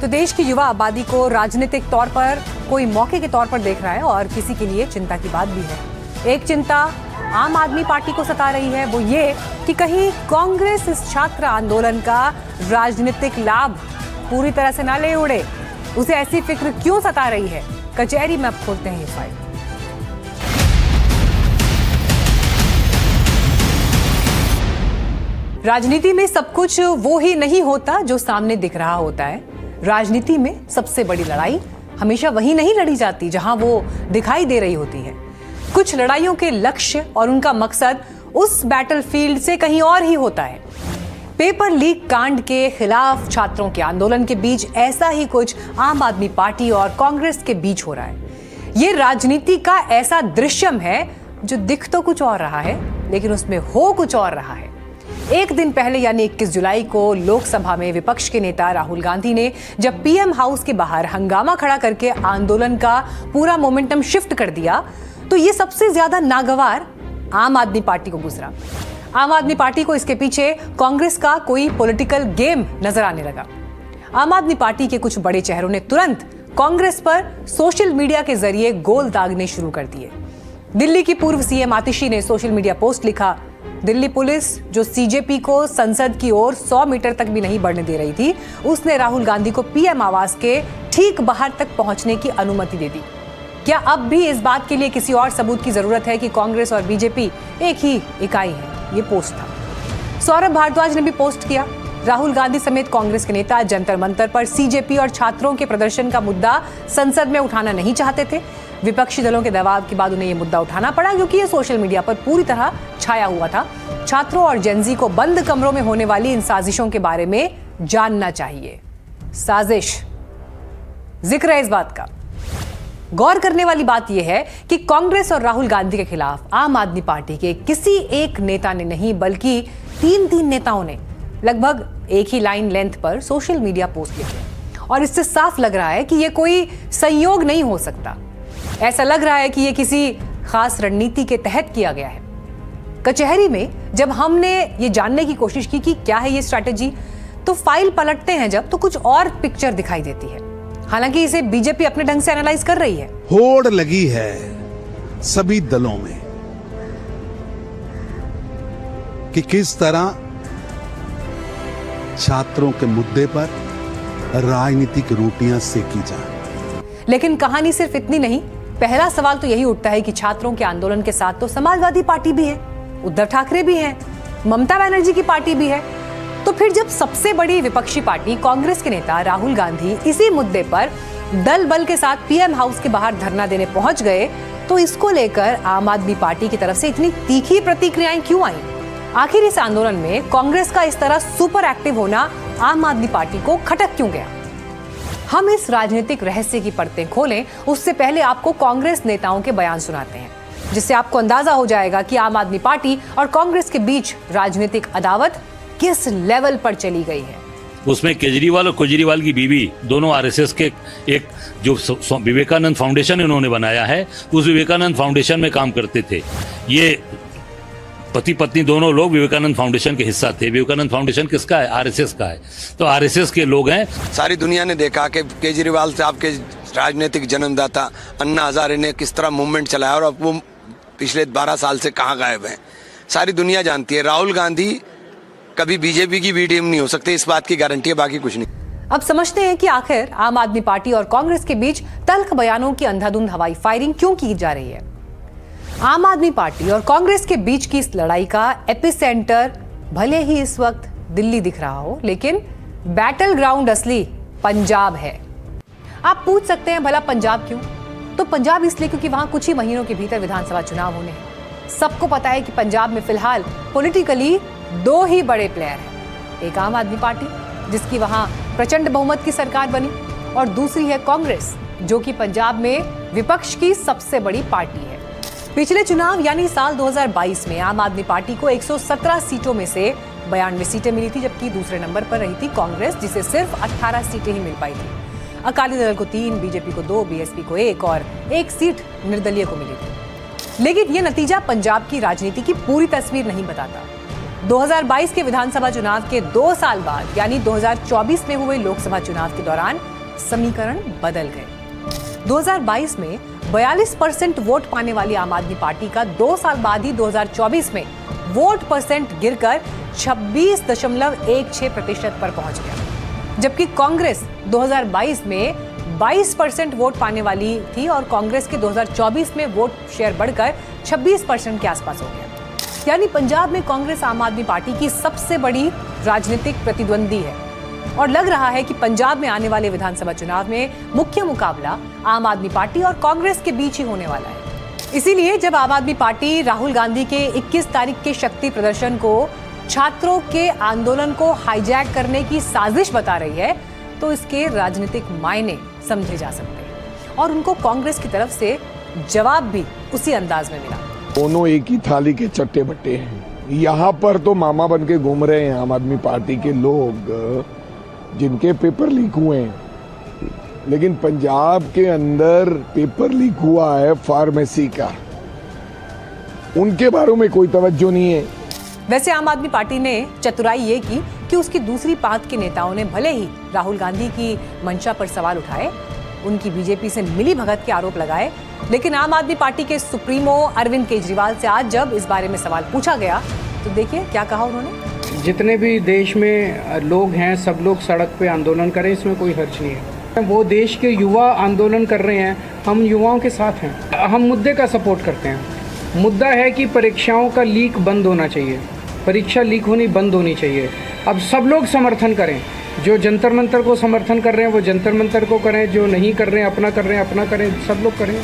तो देश की युवा आबादी को राजनीतिक तौर पर कोई मौके के तौर पर देख रहा है और किसी के लिए चिंता की बात भी है। एक चिंता आम आदमी पार्टी को सता रही है, वो ये कि कहीं कांग्रेस इस छात्र आंदोलन का राजनीतिक लाभ पूरी तरह से ना ले उड़े। उसे ऐसी फिक्र क्यों सता रही है? कचहरी में अब खोलते हैं ये फाइल। राजनीति में सब कुछ वो ही नहीं होता जो सामने दिख रहा होता है। राजनीति में सबसे बड़ी लड़ाई हमेशा वही नहीं लड़ी जाती जहां वो दिखाई दे रही होती है। कुछ लड़ाइयों के लक्ष्य और उनका मकसद उस बैटलफील्ड से कहीं और ही होता है। पेपर लीक कांड के खिलाफ छात्रों के आंदोलन के बीच ऐसा ही कुछ आम आदमी पार्टी और कांग्रेस के बीच हो रहा है। ये राजनीति का ऐसा दृश्यम है जो दिख तो कुछ और रहा है, लेकिन उसमें हो कुछ और रहा है। एक दिन पहले यानी 21 जुलाई को लोकसभा में विपक्ष के नेता राहुल गांधी ने जब पीएम हाउस के बाहर हंगामा खड़ा करके आंदोलन का पूरा मोमेंटम शिफ्ट कर दिया, तो ये सबसे ज्यादा नागवार आम आदमी पार्टी को गुजरा। आम आदमी पार्टी को इसके पीछे कांग्रेस का कोई पॉलिटिकल गेम नजर आने लगा। आम आदमी पार्टी के कुछ बड़े चेहरों ने तुरंत कांग्रेस पर सोशल मीडिया के जरिए गोल दागने शुरू कर दिए। दिल्ली की पूर्व सीएम आतिशी ने सोशल मीडिया पोस्ट लिखा, दिल्ली पुलिस जो सीजेपी को संसद की ओर 100 मीटर तक भी नहीं बढ़ने दे रही थी, उसने राहुल गांधी को पीएम आवास के ठीक बाहर तक पहुंचने की अनुमति दे दी। क्या अब भी इस बात के लिए किसी और सबूत की जरूरत है कि कांग्रेस और बीजेपी एक ही इकाई है? ये पोस्ट था। सौरभ भारद्वाज ने भी पोस्ट किया, राहुल गांधी समेत कांग्रेस के नेता जंतर मंतर पर सीजेपी और छात्रों के प्रदर्शन का मुद्दा संसद में उठाना नहीं चाहते थे। विपक्षी दलों के दबाव के बाद उन्हें यह मुद्दा उठाना पड़ा क्योंकि ये सोशल मीडिया पर पूरी तरह छाया हुआ था। छात्रों और जेनजी को बंद कमरों में होने वाली इन साजिशों के बारे में जानना चाहिए। साजिश, जिक्र है इस बात का। गौर करने वाली बात यह है कि कांग्रेस और राहुल गांधी के खिलाफ आम आदमी पार्टी के किसी एक नेता ने नहीं, बल्कि तीन नेताओं ने लगभग एक ही लाइन लेंथ पर सोशल मीडिया पोस्ट लिखे। और इससे साफ लग रहा है कि यह कोई संयोग नहीं हो सकता। ऐसा लग रहा है कि यह किसी खास रणनीति के तहत किया गया है। कचहरी में जब हमने ये जानने की कोशिश की कि क्या है ये स्ट्रैटेजी, तो फाइल पलटते हैं जब, तो कुछ और पिक्चर दिखाई देती है। हालांकि इसे बीजेपी अपने ढंग से एनालाइज कर रही है। होड़ लगी है सभी दलों में कि किस तरह छात्रों के मुद्दे पर राजनीतिक रोटियां सेकी जाए। लेकिन कहानी सिर्फ इतनी नहीं। पहला सवाल तो यही उठता है कि छात्रों के आंदोलन के साथ तो समाजवादी पार्टी भी है, उद्धव ठाकरे भी हैं, ममता बनर्जी की पार्टी भी है। तो फिर जब सबसे बड़ी विपक्षी पार्टी कांग्रेस के नेता राहुल गांधी इसी मुद्दे पर दल बल के साथ पीएम हाउस के बाहर धरना देने पहुंच गए, तो इसको लेकर आम आदमी पार्टी की तरफ से इतनी तीखी प्रतिक्रियाएं क्यों आई? आखिर इस आंदोलन में कांग्रेस का इस तरह सुपर एक्टिव होना आम आदमी पार्टी को खटक क्यों गया? हम इस राजनीतिक रहस्य की परतें खोलें उससे पहले आपको कांग्रेस नेताओं के बयान सुनाते हैं, जिससे आपको अंदाजा हो जाएगा कि आम आदमी पार्टी और कांग्रेस के बीच राजनीतिक अदावत किस लेवल पर चली गई है। उसमें केजरीवाल और केजरीवाल की बीवी दोनों आरएसएस के एक जो विवेकानंद फाउंडेशन इन्होंने बनाया है, उस विवेकानंद फाउंडेशन में काम करते थे। ये पति पत्नी दोनों लोग विवेकानंद फाउंडेशन के हिस्सा थे। विवेकानंद फाउंडेशन किसका है? आरएसएस का है। तो आरएसएस के लोग हैं। सारी दुनिया ने देखा कि केजरीवाल साहब के राजनीतिक जन्मदाता अन्ना हजारे ने किस तरह मूवमेंट चलाया और अब वो पिछले 12 साल से कहाँ गायब हैं। सारी दुनिया जानती है। राहुल गांधी कभी बीजेपी की बी टीम नहीं हो सकते, इस बात की गारंटी है, बाकी कुछ नहीं। अब समझते हैं कि आखिर आम आदमी पार्टी और कांग्रेस के बीच तल्ख बयानों की अंधाधुंध हवाई फायरिंग क्यों की जा रही है। आम आदमी पार्टी और कांग्रेस के बीच की इस लड़ाई का एपिसेंटर भले ही इस वक्त दिल्ली दिख रहा हो, लेकिन बैटल ग्राउंड असली पंजाब है। आप पूछ सकते हैं भला पंजाब क्यों? तो पंजाब इसलिए क्योंकि वहां कुछ ही महीनों के भीतर विधानसभा चुनाव होने हैं। सबको पता है कि पंजाब में फिलहाल पॉलिटिकली 2 ही बड़े प्लेयर हैं। एक आम आदमी पार्टी जिसकी वहां प्रचंड बहुमत की सरकार बनी, और दूसरी है कांग्रेस जो कि पंजाब में विपक्ष की सबसे बड़ी पार्टी है। पिछले चुनाव यानी साल 2022 में आम आदमी पार्टी को 117 सीटों में से 92 सीटें मिली थी, जबकि दूसरे नंबर पर रही थी कांग्रेस, जिसे सिर्फ 18 सीटें ही मिल पाई थी। अकाली दल को 3, बीजेपी को 2, बीएसपी को 1 और 1 सीट निर्दलीय को मिली थी। लेकिन यह नतीजा पंजाब की राजनीति की पूरी तस्वीर नहीं बताता। 2022 के विधानसभा चुनाव के 2 साल बाद यानी 2024 में हुए लोकसभा चुनाव के दौरान समीकरण बदल गए। 2022 में 42% वोट पाने वाली आम आदमी पार्टी का 2 साल बाद ही 2024 में वोट परसेंट गिरकर 26.16% पर पहुंच गया, जबकि कांग्रेस 2022 में 22% वोट पाने वाली थी और कांग्रेस के 2024 में वोट शेयर बढ़कर 26% के आसपास हो गया। यानी पंजाब में कांग्रेस आम आदमी पार्टी की सबसे बड़ी राजनीतिक प्रतिद्वंदी है और लग रहा है कि पंजाब में आने वाले विधानसभा चुनाव में मुख्य मुकाबला आम आदमी पार्टी और कांग्रेस के बीच ही होने वाला है। इसीलिए जब आम आदमी पार्टी राहुल गांधी के 21 तारीख के शक्ति प्रदर्शन को छात्रों के आंदोलन को हाईजैक करने की साजिश बता रही है, तो इसके राजनीतिक मायने समझे जा सकते हैं और उनको कांग्रेस की तरफ से जवाब भी उसी अंदाज में मिला। दोनों एक ही थाली के चट्टे बट्टे हैं। यहाँ पर तो मामा बन के घूम रहे हैं आम आदमी पार्टी के लोग जिनके पेपर लीक हुए हैं, लेकिन पंजाब के अंदर पेपर लीक हुआ है फार्मेसी का, उनके बारे में कोई तवज्जो नहीं है। वैसे आम आदमी पार्टी ने चतुराई ये की कि उसकी दूसरी पांत के नेताओं ने भले ही राहुल गांधी की मंशा पर सवाल उठाए, उनकी बीजेपी से मिली भगत के आरोप लगाए, लेकिन आम आदमी पार्टी के सुप्रीमो अरविंद केजरीवाल से आज जब इस बारे में सवाल पूछा गया तो देखिए क्या कहा उन्होंने। जितने भी देश में लोग हैं सब लोग सड़क पे आंदोलन करें, इसमें कोई हर्ज नहीं है। वो देश के युवा आंदोलन कर रहे हैं, हम युवाओं के साथ हैं, हम मुद्दे का सपोर्ट करते हैं। मुद्दा है कि परीक्षाओं का लीक बंद होना चाहिए, परीक्षा लीक होनी बंद होनी चाहिए। अब सब लोग समर्थन करें, जो जंतर मंतर को समर्थन कर रहे हैं वो जंतर मंतर को करें, जो नहीं कर रहे हैं अपना कर रहे हैं अपना करें, सब लोग करें।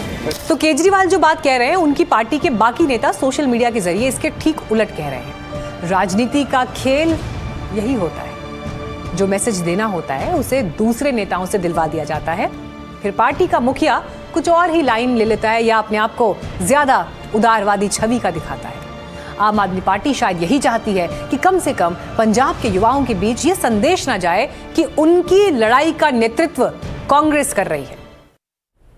तो केजरीवाल जो बात कह रहे हैं उनकी पार्टी के बाकी नेता सोशल मीडिया के जरिए इसके ठीक उलट कह रहे हैं। राजनीति का खेल यही होता है, जो मैसेज देना होता है उसे दूसरे नेताओं से दिलवा दिया जाता है, फिर पार्टी का मुखिया कुछ और ही लाइन ले लेता है या अपने आप को ज्यादा उदारवादी छवि का दिखाता है। आम आदमी पार्टी शायद यही चाहती है कि कम से कम पंजाब के युवाओं के बीच ये संदेश ना जाए कि उनकी लड़ाई का नेतृत्व कांग्रेस कर रही है।